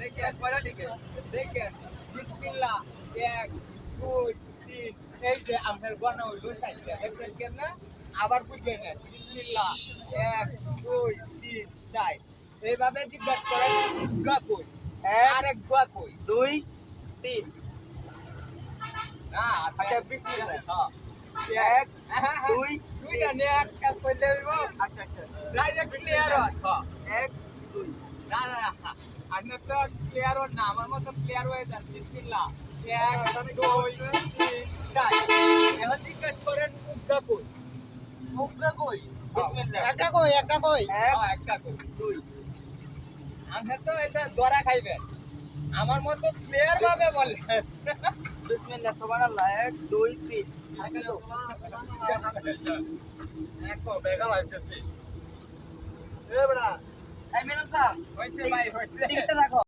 দেখেন পড়া লিখে দেখেন বিসমিল্লাহ 1 2 3 এই যে আপনার গণা হইলো সাইডে দেখেন কেন আবার বুঝবেন না বিসমিল্লাহ 1 2 3 4 এইভাবে জিজ্ঞাসা করেন দোয়া কই আরেক দোয়া কই 2 3 না আচ্ছা বিসমিল্লাহ হ্যাঁ 1 2 দুইটা নে এক কইলে হইব আচ্ছা আচ্ছা ডাইরেক্ট ক্লিয়ার হয় 1 2 না না আমি তো ক্লিয়ার না আমার মতো ক্লিয়ার হয়ে যান বিসমিল্লাহ 1 2 3 4 এখন জিজ্ঞেস করেন মুখটা কই মুখটা কই বিসমিল্লাহ একটা কই একটা কই 2 আমি তো এটা দরা খাইবেন আমার মতো ক্লিয়ার ভাবে বলেন বিসমিল্লাহ সুবহানাল্লাহ 1 2 3 একো বেগাল আইতেছে এ বড়া এই মেনন স্যার হইছে ভাই হইছে টিকিটটা রাখো